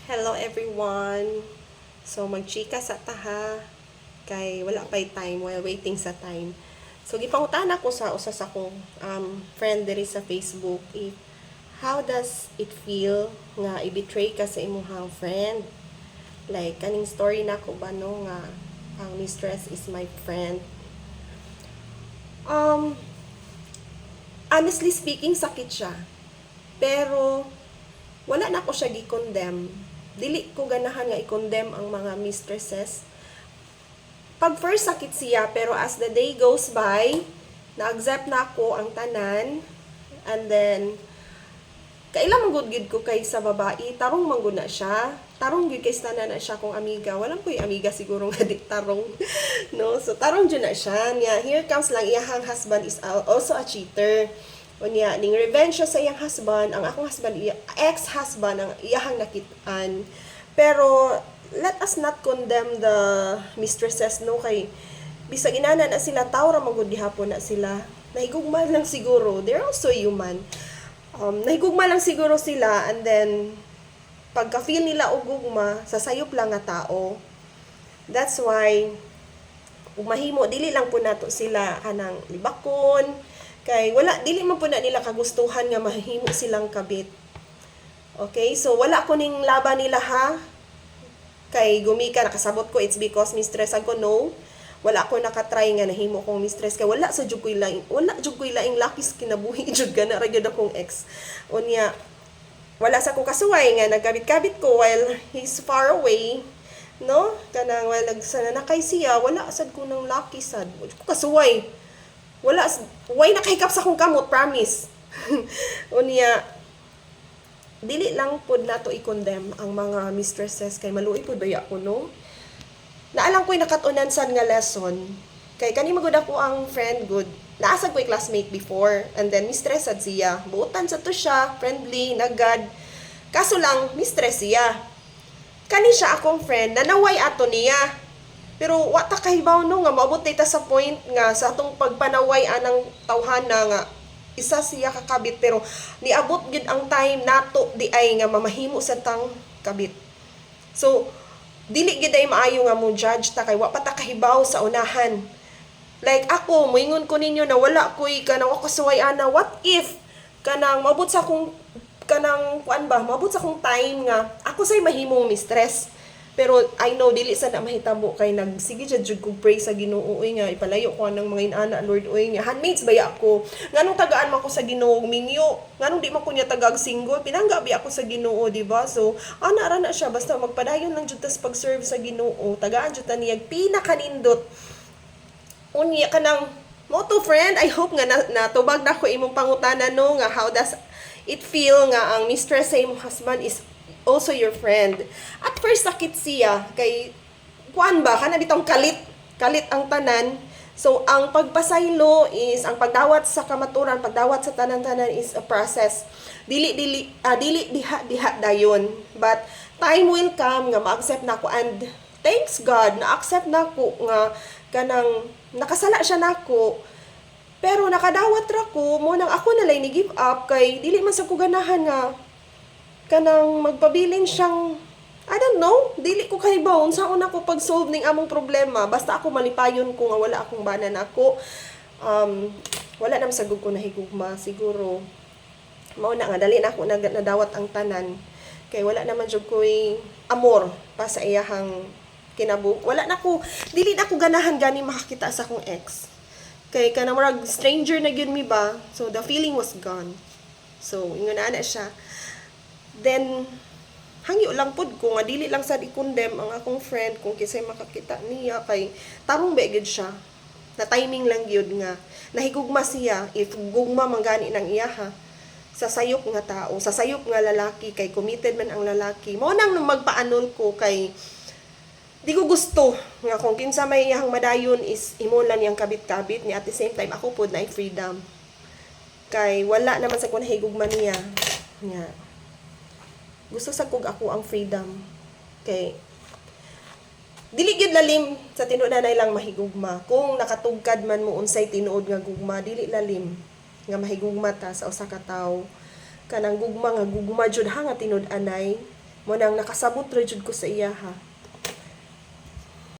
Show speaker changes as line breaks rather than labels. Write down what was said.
Hello everyone. So magchika sa taha kay wala pay time while waiting sa time. So gipangutan ako sa usa sa kong friend diri sa Facebook if how does it feel nga i-betray ka sa imong friend? Like kaning story nako ba no nga ang mistress is my friend. Um Honestly speaking sakit siya. Pero wala na ko siya gi-condemn. Dili ko ganahan nga i-condemn ang mga mistresses. Pag first sakit siya, pero as the day goes by, na-accept na ako ang tanan, and then, kailang manggod ko kay sa babae, tarong manggod na siya, tarong gud kay sa tanan na siya kong amiga, walang ko'y amiga siguro nga di tarong, no? So, tarong dyan na siya, niya, here comes lang, iyahang husband is also a cheater, o niya, ning revenge siya sa iyang husband, ang akong husband, ex-husband, ang iyahang nakitaan. Pero, let us not condemn the mistresses, no? Kay, bisag inana na sila, tawra magod gihapon na sila. Nahigugma lang siguro, they're also human. Nahigugma lang siguro sila, and then, pagka-feel nila og gugma, sasayop lang nga tao. That's why, mahimo, dili lang po nato sila kanang libakon, kay wala dili man po na nila kagustuhan nga mahimo silang kabit. Okay? So wala ko ning laban nila ha. Kay gumika nakasabot ko it's because mistress ako no. Wala ko nakatry nga nahimo kong mistress kay wala sa jud koy laing lakis kinabuhi jud gana ra gyud akong ex. Unya wala sa ko kasuway nga nagkabit-kabit ko while he's far away. No? Kanang while nagsananakay siya, wala sad ko nang lucky sad. Kasuway. Way nakahikap sa akong kamot, promise. Unya, dili lang pod nato i-condemn ang mga mistresses kay maluoy pod baya ko, no? Naalang ko'y nakatunan sad nga lesson. Kay kani magud ako ang friend good. Naasag ko'y classmate before, and then mistress sad siya. Buotan sa to siya, friendly, nagad. Kaso lang, mistress siya. Kani siya akong friend, nanaway ato niya. Pero wata kahibaw no nga maabot ta sa point nga sa atong pagpanaway anang tawhana nga isa siya kakabit pero niabot gid ang time nato di ay nga mamahimo sa tang kabit. So dili gid ay maayo nga mo judge ta kay wa pa ta kahibaw sa unahan. Like ako moingon ko ninyo na wala koy kanang kasuway ana what if kanang maabot sa akong kanang kuan ba maabot sa akong time nga ako say mahimong mistress. Pero I know dili sa na mahitabo kay nagsige jud ko pray sa Ginoo nga ipalayo ko nang mga inana Lord oy nga handmaids baya ako nganong tagaan man ko sa Ginoo minyo nganong di man ko niya tagag single pinangga bi ako sa Ginoo di ba so ana ra na siya basta magpadayon lang jud tas pag-serve sa Ginoo tagaan jud ta niya pinakanindot unya kanang moto friend I hope nga natubag na ko imong pangutanan no nga how does it feel nga ang mistress sa imong husband is also your friend. At first sakit siya kay kuan ba kana bitong kalit ang tanan. So ang pagpasaylo is ang pagdawat sa kamaturan, pagdawat sa tanan-tanan is a process. Dili diha dayon. But time will come nga ma-accept nako and thanks God na-accept nako nga kanang nakasala siya nako. Pero nakadawat ra ko mo nang ako na lang ni give up kay dili man sa ko ganahan nga kanang magpabiling siyang I don't know, dili ko kahibaw unsa una ko pag-solve ning among problema basta ako malipayon ko nga wala akong banan ako wala nam sagud ko nahigugma siguro mao na nga dali na ako nadawat ang tanan kay wala naman jud koy amor pa sa iyahang wala na ko dili na ako ganahan gani makakita sa akong ex kay kanang murag stranger na gyud mi ba so the feeling was gone so ingon na siya. Then, hangyo lang pod ko nga dili lang sad i-condemn ang akong friend kung kisay makakita niya kay tarong begid siya. Na timing lang gyud nga nahigugma siya if gugma man gani nang iyaha sa sayop nga tao, sa sayop nga lalaki kay committed man ang lalaki. Mao nang magpaanol ko kay di ko gusto nga kung kinsa may iyang madayon is imo lang yang kabit-kabit ni at the same time ako pod na freedom. Kay wala naman sa kun higugma niya. Nya gusto sa kog ako ang freedom kay dili gyud lalim sa tinuod na lang mahigugma kung nakatugkad man mo unsay tinuod nga gugma dili lalim nga mahigugma ta sa usa ka tawo kanang gugma nga gugma jud ha nga tinud-anay mo nang nakasabot ra jud ko sa iya ha.